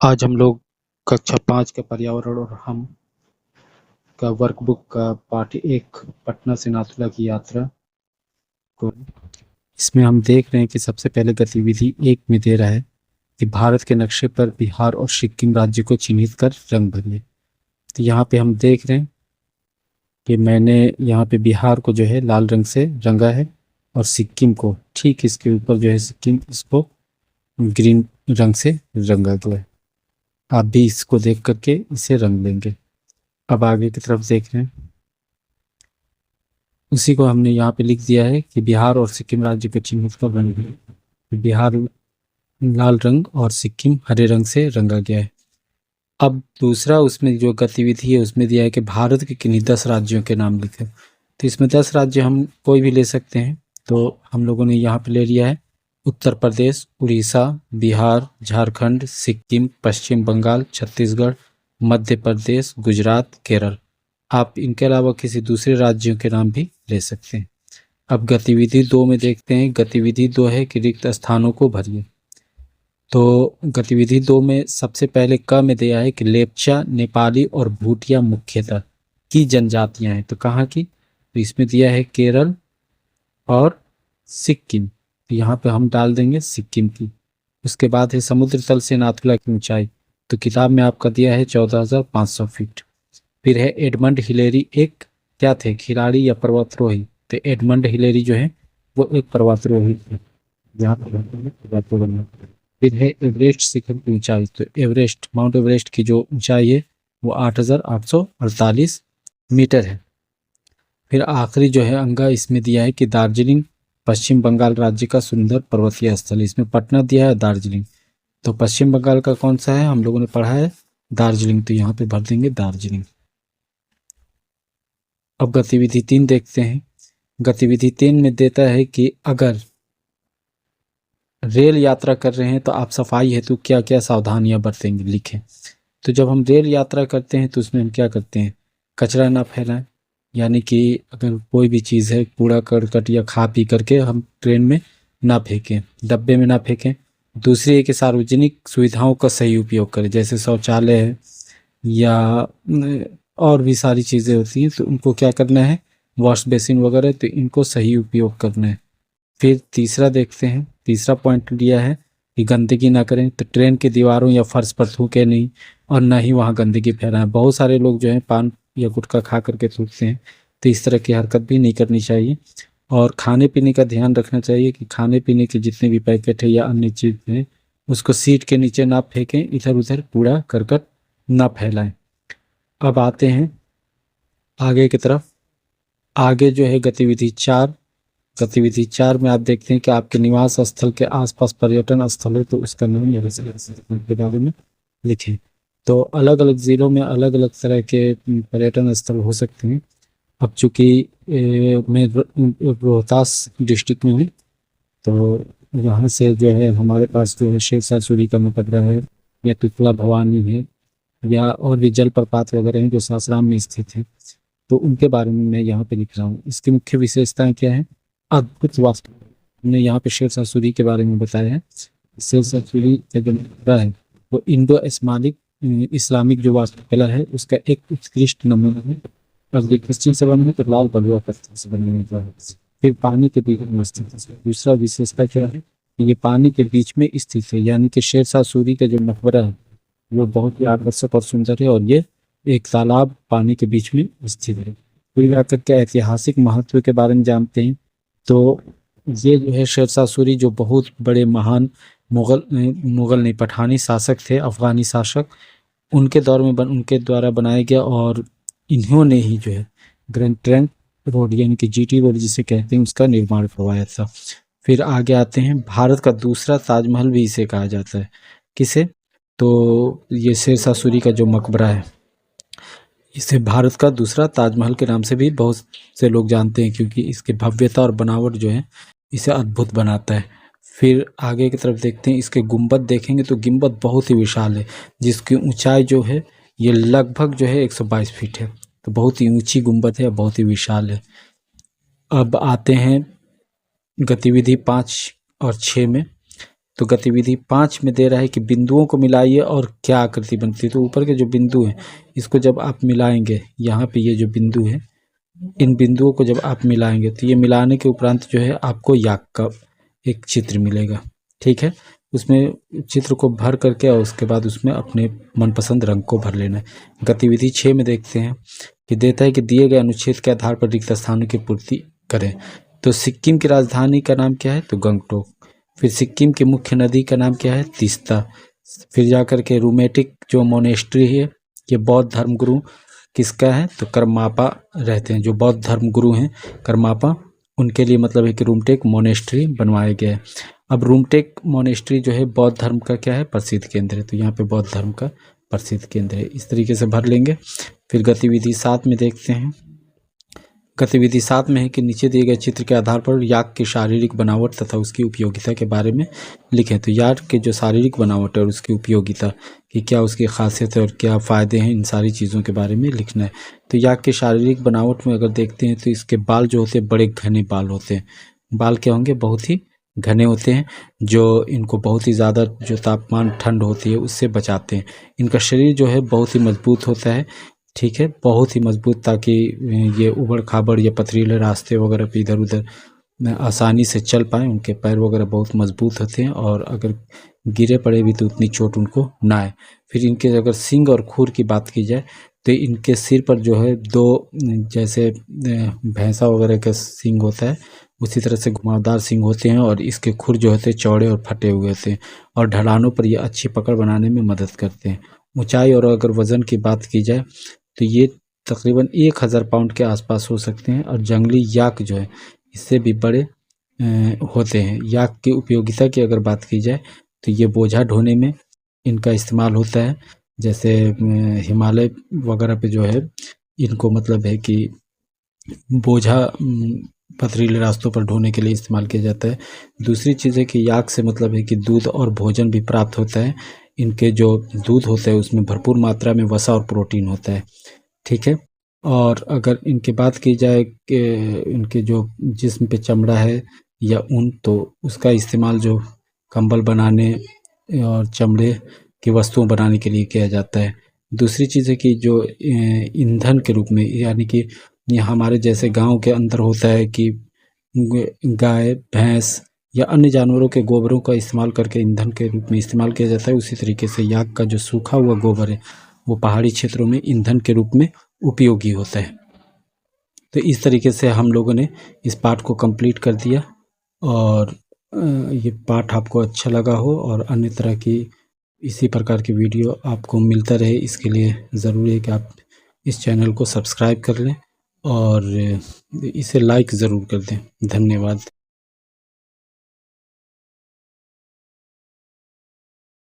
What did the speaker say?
आज हम लोग कक्षा 5 के पर्यावरण और हम का वर्कबुक का पाठ 1 पटना से नाथुला की यात्रा को इसमें हम देख रहे हैं कि सबसे पहले गतिविधि 1 में दे रहा है कि भारत के नक्शे पर बिहार और सिक्किम राज्य को चिन्हित कर रंग भरिए। तो यहाँ पे हम देख रहे हैं कि मैंने यहाँ पे बिहार को जो है लाल रंग से रंगा है और सिक्किम को ठीक इसके ऊपर जो है सिक्किम इसको ग्रीन रंग से रंगा गया है। आप भी इसको देख करके इसे रंग लेंगे। अब आगे की तरफ देख रहे हैं, उसी को हमने यहाँ पे लिख दिया है कि बिहार और सिक्किम राज्य के चिन्हित का रंग है। बिहार लाल रंग और सिक्किम हरे रंग से रंगा गया है। अब दूसरा उसमें जो गतिविधि है उसमें दिया है कि भारत के किन्हीं 10 राज्यों के नाम लिखे। तो इसमें 10 राज्य हम कोई भी ले सकते हैं। तो हम लोगों ने यहाँ पे ले लिया है उत्तर प्रदेश, उड़ीसा, बिहार, झारखंड, सिक्किम, पश्चिम बंगाल, छत्तीसगढ़, मध्य प्रदेश, गुजरात, केरल। आप इनके अलावा किसी दूसरे राज्यों के नाम भी ले सकते हैं। अब गतिविधि 2 में देखते हैं। गतिविधि 2 है कि रिक्त स्थानों को भरिए। तो गतिविधि 2 में सबसे पहले क में दिया है कि लेप्चा, नेपाली और भूटिया मुख्यतः की जनजातियां हैं। तो कहाँ की? तो इसमें दिया है केरल और सिक्किम। तो यहाँ पे हम डाल देंगे सिक्किम की। उसके बाद है समुद्र तल से नाथुला की ऊंचाई। तो किताब में आपका दिया है 14,500 फीट। फिर है एडमंड हिलेरी एक क्या थे, खिलाड़ी या पर्वतारोही? तो एडमंड हिलेरी जो है वो एक पर्वतारोही थे। यहाँ पर फिर है एवरेस्ट शिखर की ऊंचाई। तो एवरेस्ट, माउंट एवरेस्ट की जो ऊंचाई है वो 8,848 मीटर है। फिर आखिरी जो है अंगा इसमें दिया है कि दार्जिलिंग पश्चिम बंगाल राज्य का सुंदर पर्वतीय स्थल। इसमें पटना दिया है, दार्जिलिंग। तो पश्चिम बंगाल का कौन सा है? हम लोगों ने पढ़ा है दार्जिलिंग। तो यहाँ पे भर देंगे दार्जिलिंग। अब गतिविधि 3 देखते हैं। गतिविधि 3 में देता है कि अगर रेल यात्रा कर रहे हैं तो आप सफाई हेतु क्या क्या सावधानियां बरतेंगे, लिखें। तो जब हम रेल यात्रा करते हैं तो उसमें हम क्या करते हैं? कचरा ना फैलाएं, यानी कि अगर कोई भी चीज़ है कूड़ा करकट या खा पी करके हम ट्रेन में ना फेंकें, डब्बे में ना फेंकें। दूसरी है कि सार्वजनिक सुविधाओं का सही उपयोग करें, जैसे शौचालय है या और भी सारी चीज़ें होती हैं, तो उनको क्या करना है, वॉश बेसिन वगैरह, तो इनको सही उपयोग करना है। फिर तीसरा देखते हैं, तीसरा पॉइंट लिया है कि गंदगी ना करें। तो ट्रेन की दीवारों या फर्श पर थूकें नहीं और ना ही वहाँ गंदगी फैलाएं। बहुत सारे लोग जो हैं पान या गुटखा खा करके थूकते हैं, तो इस तरह की हरकत भी नहीं करनी चाहिए। और खाने पीने का ध्यान रखना चाहिए कि खाने पीने के जितने भी पैकेट है या अन्य चीज़ हैं उसको सीट के नीचे ना फेंकें, इधर उधर कूड़ा करकट ना फैलाएं। अब आते हैं आगे की तरफ। आगे जो है गतिविधि 4। गतिविधि 4 में आप देखते हैं कि आपके निवास स्थल के आसपास पर्यटन स्थल है, तो उसका नाम या के बारे में लिखें। तो अलग अलग ज़िलों में अलग अलग तरह के पर्यटन स्थल हो सकते हैं। अब चूँकि मैं रोहतास डिस्ट्रिक्ट में हूँ, तो यहाँ से जो है हमारे पास जो है शेरशाह सूरी का मकबरा है या टुकला भवानी है या और भी जलप्रपात वगैरह हैं जो सासाराम में स्थित हैं। तो उनके बारे में मैं यहाँ पे लिख रहा हूँ। इसकी मुख्य विशेषताएं क्या है? अद्भुत वास्तु। हमने यहाँ पे शेरशाह सूरी के बारे में बताया है। शेरशाह सूरी का जो मकबरा है वो इंडो इस्लामिक जो वास्तुकला है उसका एक उत्कृष्ट नमूना है। और ये क्रिश्चियन से बने हैं तो लाल बलुआ पत्थर से बने हुए है। फिर पानी के बीच में स्थित है। दूसरा विशेषता क्या है? ये पानी के बीच में स्थित है, यानी कि शेरशाह सूरी का जो मकबरा है वो बहुत ही आकर्षक और सुंदर है और ये एक तालाब पानी के बीच में स्थित है। कुल मिलाकर के ऐतिहासिक महत्व के बारे में जानते हैं तो ये जो है शेरशाह सूरी जो बहुत बड़े महान मुगल नहीं पठानी शासक थे, अफगानी शासक, उनके दौर में उनके द्वारा बनाया गया। और इन्होंने ही जो है ग्रैंड ट्रंक रोड यानी कि जीटी रोड जिसे कहते हैं उसका निर्माण करवाया था। फिर आगे आते हैं, भारत का दूसरा ताजमहल भी इसे कहा जाता है। किसे? तो ये शेरशाह सूरी का जो मकबरा है इसे भारत का दूसरा ताजमहल के नाम से भी बहुत से लोग जानते हैं, क्योंकि इसकी भव्यता और बनावट जो है इसे अद्भुत बनाता है। फिर आगे की तरफ देखते हैं, इसके गुंबद देखेंगे तो गुंबद बहुत ही विशाल है, जिसकी ऊंचाई जो है ये लगभग जो है 122 फीट है। तो बहुत ही ऊंची गुंबद है, बहुत ही विशाल है। अब आते हैं गतिविधि 5 और 6 में। तो गतिविधि 5 में दे रहा है कि बिंदुओं को मिलाइए और क्या आकृति बनती है। तो ऊपर के जो बिंदु हैं इसको जब आप मिलाएंगे, यहाँ पे ये जो बिंदु है, इन बिंदुओं को जब आप मिलाएंगे तो ये मिलाने के उपरांत जो है आपको याक का एक चित्र मिलेगा। ठीक है, उसमें चित्र को भर करके और उसके बाद उसमें अपने मनपसंद रंग को भर लेना है। गतिविधि 6 में देखते हैं कि देता है कि दिए गए अनुच्छेद के आधार पर रिक्त स्थानों की पूर्ति करें। तो सिक्किम की राजधानी का नाम क्या है? तो गंगटोक। फिर सिक्किम की मुख्य नदी का नाम क्या है? तीस्ता। फिर जाकर के रूमेटिक जो मोनेस्ट्री है, ये बौद्ध धर्मगुरु किसका है? तो करमापा रहते हैं, जो बौद्ध धर्मगुरु हैं करमापा, उनके लिए मतलब है कि रूमटेक मोनेस्ट्री बनवाया गया है। अब रूमटेक मोनेस्ट्री जो है बौद्ध धर्म का क्या है? प्रसिद्ध केंद्र है। तो यहाँ पे बौद्ध धर्म का प्रसिद्ध केंद्र है। इस तरीके से भर लेंगे। फिर गतिविधि 7 में देखते हैं। गतिविधि 7 में है कि नीचे दिए गए चित्र के आधार पर याक की शारीरिक बनावट तथा उसकी उपयोगिता के बारे में लिखें। तो याक के जो शारीरिक बनावट है और उसकी उपयोगिता कि क्या उसकी खासियत है और क्या फ़ायदे हैं, इन सारी चीज़ों के बारे में लिखना है। तो याक की शारीरिक बनावट में अगर देखते हैं तो इसके बाल जो होते हैं बड़े घने बाल होते हैं। बाल क्या होंगे? बहुत ही घने होते हैं, जो इनको बहुत ही ज़्यादा जो तापमान ठंड होती है उससे बचाते हैं। इनका शरीर जो है बहुत ही मजबूत होता है। ठीक है, बहुत ही मजबूत, ताकि ये उबड़ खाबड़ या पथरीले रास्ते वगैरह पे इधर उधर आसानी से चल पाएँ। उनके पैर वगैरह बहुत मजबूत होते हैं और अगर गिरे पड़े भी तो उतनी चोट उनको ना आए। फिर इनके अगर सींग और खुर की बात की जाए तो इनके सिर पर जो है 2 जैसे भैंसा वगैरह का सींग होता है उसी तरह से घुमावदार सींग होते हैं और इसके खुर जो होते हैं चौड़े और फटे हुए होते हैं और ढलानों पर ये अच्छी पकड़ बनाने में मदद करते हैं। ऊंचाई और अगर वज़न की बात की जाए तो ये तकरीबन 1000 पाउंड के आसपास हो सकते हैं और जंगली याक जो है इससे भी बड़े होते हैं। याक की उपयोगिता की अगर बात की जाए तो ये बोझा ढोने में इनका इस्तेमाल होता है। जैसे हिमालय वगैरह पे जो है इनको मतलब है कि बोझा पथरीले रास्तों पर ढोने के लिए इस्तेमाल किया जाता है। दूसरी चीज़ है कि याक से मतलब है कि दूध और भोजन भी प्राप्त होता है। इनके जो दूध होता है उसमें भरपूर मात्रा में वसा और प्रोटीन होता है। ठीक है, और अगर इनकी बात की जाए कि इनके जो जिस्म पे चमड़ा है या ऊन, तो उसका इस्तेमाल जो कंबल बनाने और चमड़े की वस्तुओं बनाने के लिए किया जाता है। दूसरी चीज़ है कि जो ईंधन के रूप में, यानी कि ये हमारे जैसे गांव के अंदर होता है कि गाय भैंस या अन्य जानवरों के गोबरों का इस्तेमाल करके ईंधन के रूप में इस्तेमाल किया जाता है, उसी तरीके से याक का जो सूखा हुआ गोबर है वो पहाड़ी क्षेत्रों में ईंधन के रूप में उपयोगी होता है। तो इस तरीके से हम लोगों ने इस पाठ को कंप्लीट कर दिया और ये पाठ आपको अच्छा लगा हो और अन्य तरह की इसी प्रकार की वीडियो आपको मिलता रहे, इसके लिए ज़रूरी है कि आप इस चैनल को सब्सक्राइब कर लें और इसे लाइक ज़रूर कर दें। धन्यवाद।